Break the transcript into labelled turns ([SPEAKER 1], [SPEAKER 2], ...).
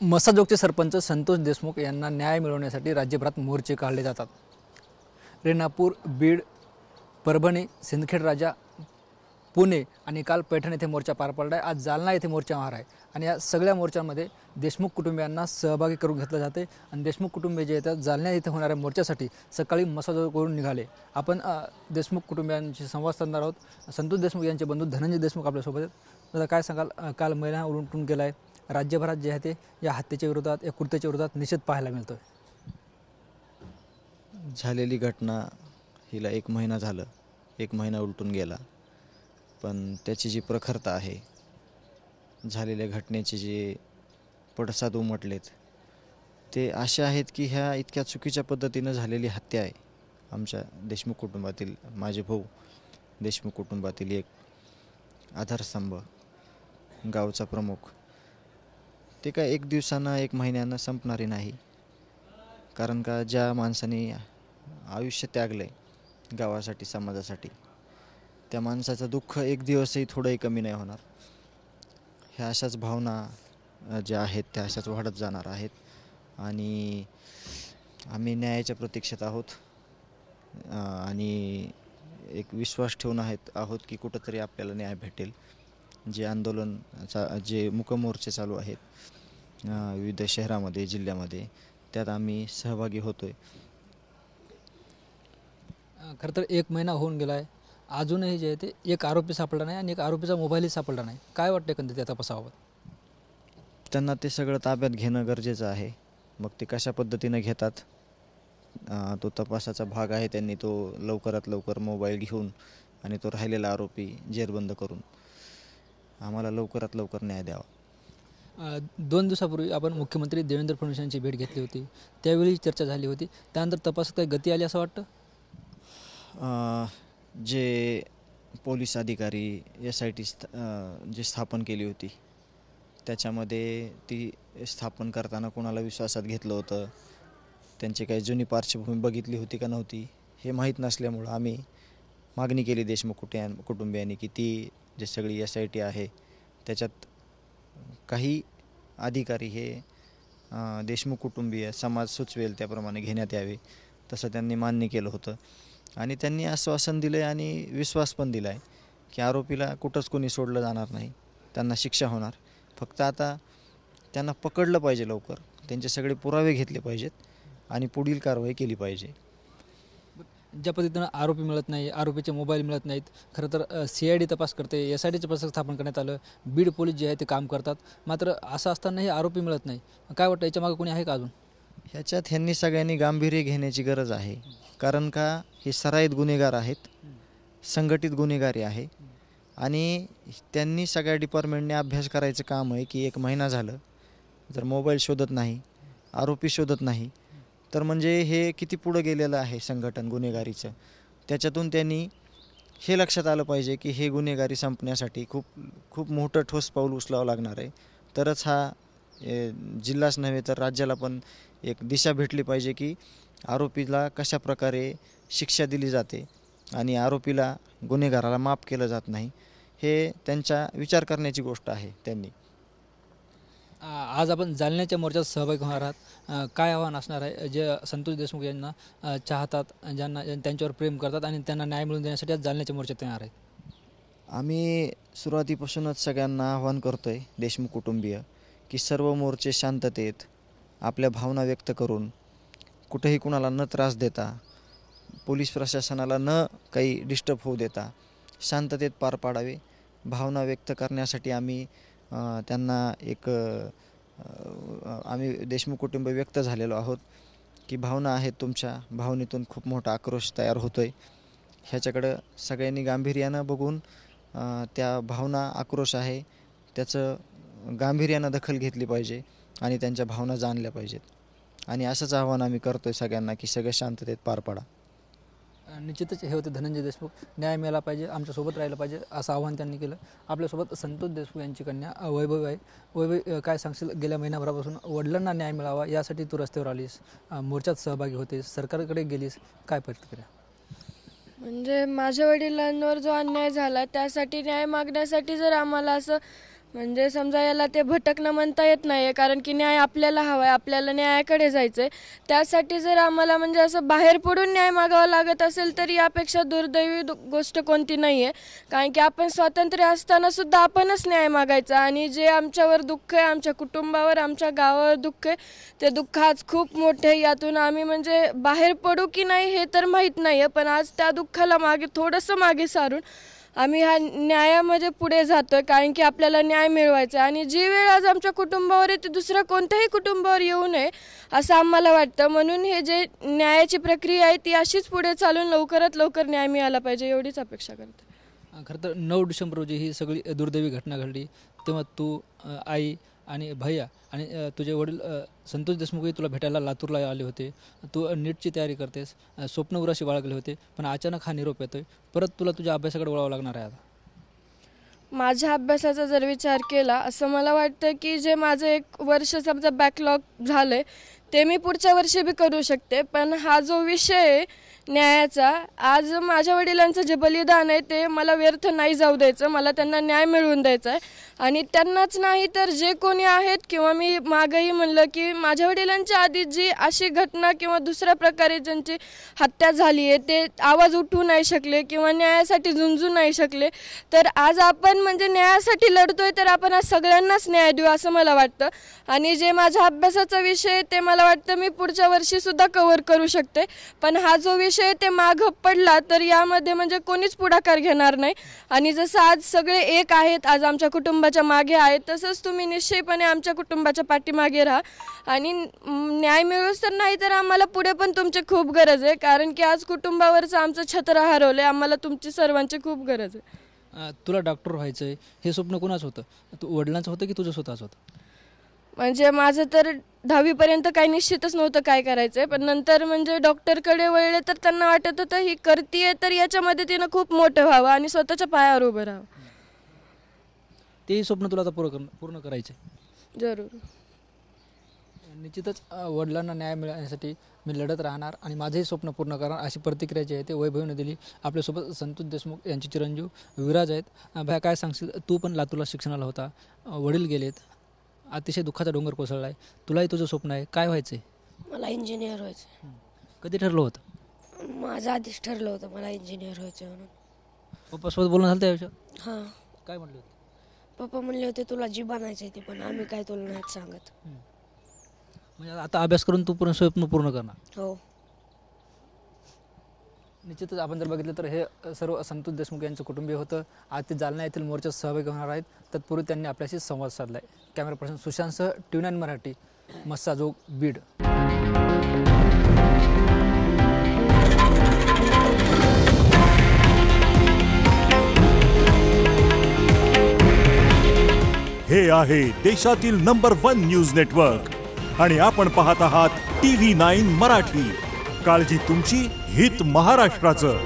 [SPEAKER 1] मसाजोगचे सरपंच संतोष देशमुख यांना न्याय मिळवण्यासाठी राज्यभरात मोर्चे काढले जातात। रेणापूर, बीड, परभणी, सिंदखेड राजा, पुणे आणि काल पैठण येथे मोर्चा पार पडला आहे। आज जालना येथे मोर्चा होणार आहे आणि या सगळ्या मोर्चांमध्ये देशमुख कुटुंबियांना सहभागी करून घेतले जाते आणि देशमुख कुटुंबीय जे येतात जालना येथे होणाऱ्या मोर्चासाठी सकाळी मसाजोगवरून निघाले। आपण देशमुख कुटुंबियांशी संवाद साधणार आहोत। संतोष देशमुख यांचे बंधू धनंजय देशमुख आपल्यासोबत आहेत। दादा, काय सांगाल, काल महिला उलटून गेला आहे, राज्यभरात जे आहे ते या हत्येच्या विरोधात, या कृत्याच्या विरोधात निषेध पाहायला मिळतोय।
[SPEAKER 2] झालेली घटना हिला 1 महिना झालं, 1 महिना उलटून गेला, पण त्याची जी प्रखरता आहे, झालेल्या घटनेचे जे पडसाद उमटलेत ते असे आहेत की ह्या इतक्या चुकीच्या पद्धतीनं झालेली हत्या आहे। आमच्या देशमुख कुटुंबातील, माझे भाऊ देशमुख कुटुंबातील एक आधारस्तंभ, गावचा प्रमुख, ते काय 1 दिवसानं 1 महिन्यानं संपणारी नाही। कारण का ज्या माणसाने आयुष्य त्यागलं आहे गावासाठी, समाजासाठी, त्या माणसाचं दुःख 1 दिवसही थोडंही कमी नाही होणार। ह्या अशाच भावना ज्या आहेत त्या अशाच वाढत जाणार आहेत आणि आम्ही न्यायाच्या प्रतीक्षेत आहोत आणि एक विश्वास ठेवून आहोत की कुठंतरी आपल्याला न्याय भेटेल। जे आंदोलनचा, जे मूकमोर्चे चालू आहेत विविध शहरामध्ये, जिल्ह्यामध्ये, त्यात आम्ही सहभागी होतोय।
[SPEAKER 1] खरं तर 1 महिना होऊन गेला आहे, अजूनही जे आहे ते एक आरोपी सापडला नाही आणि एक आरोपीचा मोबाईलही सापडला नाही। काय वाटतं एकंदरीत त्या तपासाबाबत?
[SPEAKER 2] त्यांना ते सगळं ताब्यात घेणं गरजेचं आहे। मग ते कशा पद्धतीनं घेतात तो तपासाचा भाग आहे। त्यांनी तो लवकरात लवकर मोबाईल घेऊन आणि तो राहिलेला आरोपी जेरबंद करून आम्हाला लवकरात लवकर न्याय द्यावा।
[SPEAKER 1] 2 दिवसापूर्वी आपण मुख्यमंत्री देवेंद्र फडणवीस यांची भेट घेतली होती, त्यावेळी चर्चा झाली होती। त्यानंतर तपासात काही गती आली असं वाटतं?
[SPEAKER 2] जे पोलीस अधिकारी SIT जी स्थापन केली होती त्याच्यामध्ये ती स्थापन करताना कोणाला विश्वासात घेतलं होतं, त्यांची काही जुनी पार्श्वभूमी बघितली होती का नव्हती हे माहीत नसल्यामुळं आम्ही मागणी केली देशमुख कुटुंबियांनी की ती जे सगळी SIT आहे त्याच्यात काही अधिकारी हे देशमुख कुटुंबीय समाज सुचवेल त्याप्रमाणे घेण्यात यावे। तसं त्यांनी मान्य केलं होतं आणि त्यांनी आश्वासन दिलं आहे आणि विश्वास पण दिला आहे की आरोपीला कुठंच कोणी सोडलं जाणार नाही, त्यांना शिक्षा होणार। फक्त आता त्यांना पकडलं पाहिजे लवकर, त्यांचे सगळे पुरावे घेतले पाहिजेत आणि पुढील कारवाई केली पाहिजे।
[SPEAKER 1] ज्या पद्धतीनं आरोपी मिळत नाही, आरोपीचे मोबाईल मिळत नाहीत, खरं तर CID तपास करते, SITचं पथक स्थापन करण्यात आलं, बीड पोलीस जे आहे ते काम करतात, मात्र असं असतानाही आरोपी मिळत नाही। काय वाटतं, याच्या मागे कोणी आहे का अजून?
[SPEAKER 2] ह्याच्यात ह्यांनी सगळ्यांनी गांभीर्य घेण्याची गरज आहे। कारण का हे सराईत गुन्हेगार आहेत, संघटित गुन्हेगारी आहे आणि त्यांनी सगळ्या डिपार्टमेंटने अभ्यास करायचं काम आहे की 1 महिना झालं जर मोबाईल शोधत नाही, आरोपी शोधत नाही, तर म्हणजे हे किती पुढं गेलेलं आहे संघटन गुन्हेगारीचं। त्याच्यातून त्यांनी हे लक्षात आलं पाहिजे की हे गुन्हेगारी संपण्यासाठी खूप मोठं ठोस पाऊल उचलावं लागणार आहे। तरच हा जिल्हाच नव्हे तर राज्याला पण एक दिशा भेटली पाहिजे की आरोपीला कशा प्रकारे शिक्षा दिली जाते आणि आरोपीला, गुन्हेगाराला माफ केलं जात नाही। हे त्यांचा विचार करण्याची गोष्ट आहे। त्यांनी
[SPEAKER 1] आज आपण जालन्याच्या मोर्चात सहभागी होणार आहात, काय आव्हान असणार आहे जे संतोष देशमुख यांना चाहतात, ज्यांना त्यांच्यावर प्रेम करतात आणि त्यांना न्याय मिळवून देण्यासाठी आज जालन्याच्या मोर्चात येणार आहे?
[SPEAKER 2] आम्ही सुरुवातीपासूनच सगळ्यांना आव्हान करतोय, देशमुख कुटुंबीय, की सर्व मोर्चे शांततेत आपल्या भावना व्यक्त करून, कुठेही कुणाला न त्रास देता, पोलीस प्रशासनाला न काही डिस्टर्ब होऊ देता शांततेत पार पाडावे। भावना व्यक्त करण्यासाठी आम्ही त्यांना आम्ही देशमुख कुटुंब व्यक्त झालेलो आहोत की भावना आहेत, तुमच्या भावनेतून खूप मोठा आक्रोश तयार होतोय। ह्याच्याकडं सगळ्यांनी गांभीर्यानं बघून त्या भावना, आक्रोश आहे त्याचं गांभीर्यानं दखल घेतली पाहिजे आणि त्यांच्या भावना जाणल्या पाहिजेत आणि असंच आव्हान आम्ही करतोय सगळ्यांना की सगळं शांततेत पार पाडा।
[SPEAKER 1] निश्चितच हे होते धनंजय देशमुख, न्याय मिळाला पाहिजे, आमच्यासोबत राहिलं पाहिजे असं आव्हान त्यांनी केलं। आपल्यासोबत संतोष देशमुख यांची कन्या वैभवी आहे। वैभवी, काय सांगशील, गेल्या महिनाभरापासून वडिलांना न्याय मिळावा यासाठी तू रस्त्यावर आलीस, मोर्चात सहभागी होतेस, सरकारकडे गेलीस, काय प्रतिक्रिया?
[SPEAKER 3] म्हणजे माझ्या वडिलांवर जो अन्याय झाला त्यासाठी न्याय मागण्यासाठी जर आम्हाला असं म्हणजे समजा याला ते भटकणं म्हणता येत नाही, कारण की न्याय आपल्याला हवा आहे, आपल्याला न्यायाकडे जायचं आहे. त्यासाठी जर आम्हाला म्हणजे असं बाहेर पडून न्याय मागावा लागत असेल तर यापेक्षा दुर्दैवी गोष्ट कोणती नाही आहे. कारण की आपण स्वातंत्र्य असताना सुद्धा आपणच न्याय मागायचा, आणि जे आमच्यावर दुःख आहे, आमच्या कुटुंबावर, आमच्या गावावर दुःख आहे, ते दुःख आज खूप मोठे आहे. यातून आम्ही म्हणजे बाहेर पडू की नाही हे तर माहीत नाही आहे, पण आज त्या दुःखाला थोडंसं मागे सारून आम्ही ह्या न्यायामध्ये पुढे जातो आहे, कारण की आपल्याला न्याय मिळवायचा आहे. आणि जी वेळ आज आमच्या कुटुंबावर आहे ती दुसऱ्या कोणत्याही कुटुंबावर येऊ नये असं आम्हाला वाटतं. म्हणून हे जे न्यायाची प्रक्रिया आहे ती अशीच पुढे चालून लवकरात लवकर न्याय मिळाला पाहिजे, एवढीच अपेक्षा करते.
[SPEAKER 1] खरं तर 9 डिसेंबर रोजी ही सगळी दुर्दैवी घटना घडली, तेव्हा तू, आई आणि भैया आणि तुझे वडील संतोष देशमुखही तुला भेटायला लातूरला आले होते. तू नीटची तयारी करतेस, स्वप्न उराशी बाळगले होते, पण अचानक हा निरोप येतोय. परत तुला तुझ्या अभ्यासाकडे वळावं लागणार आहे आता.
[SPEAKER 3] माझ्या अभ्यासाचा जर विचार केला असं मला वाटतं की जे माझं 1 वर्ष समजा बॅकलॉग झालं आहे ते मी पुढच्या वर्षी बी करू शकते. पण हा जो विषय आहे न्यायाचा, आज माझ्या वडिलांचं जे बलिदान आहे ते मला व्यर्थ नाही जाऊ द्यायचं, मला त्यांना न्याय मिळवून द्यायचा आहे. आणि त्यांनाच नाही तर जे कोणी आहेत, किंवा मी मागंही म्हणलं की माझ्या वडिलांच्या आधी जी अशी घटना किंवा दुसऱ्या प्रकारे ज्यांची हत्या झाली आहे ते आवाज उठवू नाही शकले किंवा न्यायासाठी झुंजू नाही शकले, तर आज आपण म्हणजे न्यायासाठी लढतोय, तर आपण आज सगळ्यांनाच न्याय देऊ असं मला वाटतं. आणि जे माझ्या अभ्यासाचा विषय ते मला वाटतं मी पुढच्या वर्षीसुद्धा कव्हर करू शकते. पण हा जो विषय ते मागं पडला तर यामध्ये म्हणजे कोणीच पुढाकार घेणार नाही. आणि जसं आज सगळे एक आहेत, आज आमच्या कुटुंबाच्या मागे आहेत, तसंच तुम्ही निश्चयपणे आमच्या कुटुंबाच्या पाठीमागे राहा. आणि न्याय मिळूच तर नाही तर आम्हाला पुढे पण तुमची खूप गरज आहे, कारण की आज कुटुंबावरचं आमचं छत्र हरवलं आहे. आम्हाला तुमची सर्वांची खूप गरज आहे.
[SPEAKER 1] तुला डॉक्टर व्हायचं आहे हे स्वप्न कोणाचं होतं? तू वडिलांचं होतं की तुझं स्वतःचं होतं?
[SPEAKER 3] म्हणजे माझं तर 10वीपर्यंत काही निश्चितच नव्हतं काय करायचं आहे, पण नंतर म्हणजे डॉक्टरकडे वळले तर त्यांना वाटत होतं ही करतीये तर याच्या मदतीनं खूप मोठं व्हावं आणि स्वतःच्या पायावर उभं राहावं.
[SPEAKER 1] तेही स्वप्न तुला आता पूर्ण करायचं आहे?
[SPEAKER 3] जरूर.
[SPEAKER 1] निश्चितच वडिलांना न्याय मिळण्यासाठी मी लढत राहणार आणि माझंही स्वप्न पूर्ण करणार, अशी प्रतिक्रिया जी आहे ते वैभवने दिली. आपल्यासोबत संतोष देशमुख यांचे चिरंजीव विराज आहेत. भैया, काय सांगशील? तू पण लातूरला शिक्षणाला होता, वडील गेलेत, अतिशय दुःखाचा डोंगर कोसळला आहे, तुलाही तुझं स्वप्न आहे, काय व्हायचं आहे?
[SPEAKER 4] मला इंजिनियर व्हायचं.
[SPEAKER 1] कधी ठरलं होतं?
[SPEAKER 4] माझं आधीच ठरलं होतं मला इंजिनियर व्हायचं म्हणून.
[SPEAKER 1] पप्पासोबत बोलणं झालं त्या विषयात?
[SPEAKER 4] हां,
[SPEAKER 1] काय म्हटले होते?
[SPEAKER 4] पप्पा म्हणले होते तुला जी बनायचं आहे ते, पण आम्ही काय तुला नाहीत सांगत.
[SPEAKER 1] म्हणजे आता अभ्यास करून तू पूर्ण स्वप्न पूर्ण करणार?
[SPEAKER 4] हो.
[SPEAKER 1] निश्चितच आपण जर बघितलं तर हे सर्व संतोष देशमुख यांचं कुटुंबीय होतं. आज ते जालना येथील मोर्चात सहभागी होणार आहेत. तत्पूर्वी त्यांनी आपल्याशी संवाद साधला आहे. कॅमेरा पर्सन सुशांतसह TV9 मराठी, मस्साजोग, बीड.
[SPEAKER 5] हे आहे देशातील नंबर 1 न्यूज नेटवर्क आणि आपण पाहत आहात TV9 मराठी. काळजी तुमची, हित महाराष्ट्राचं.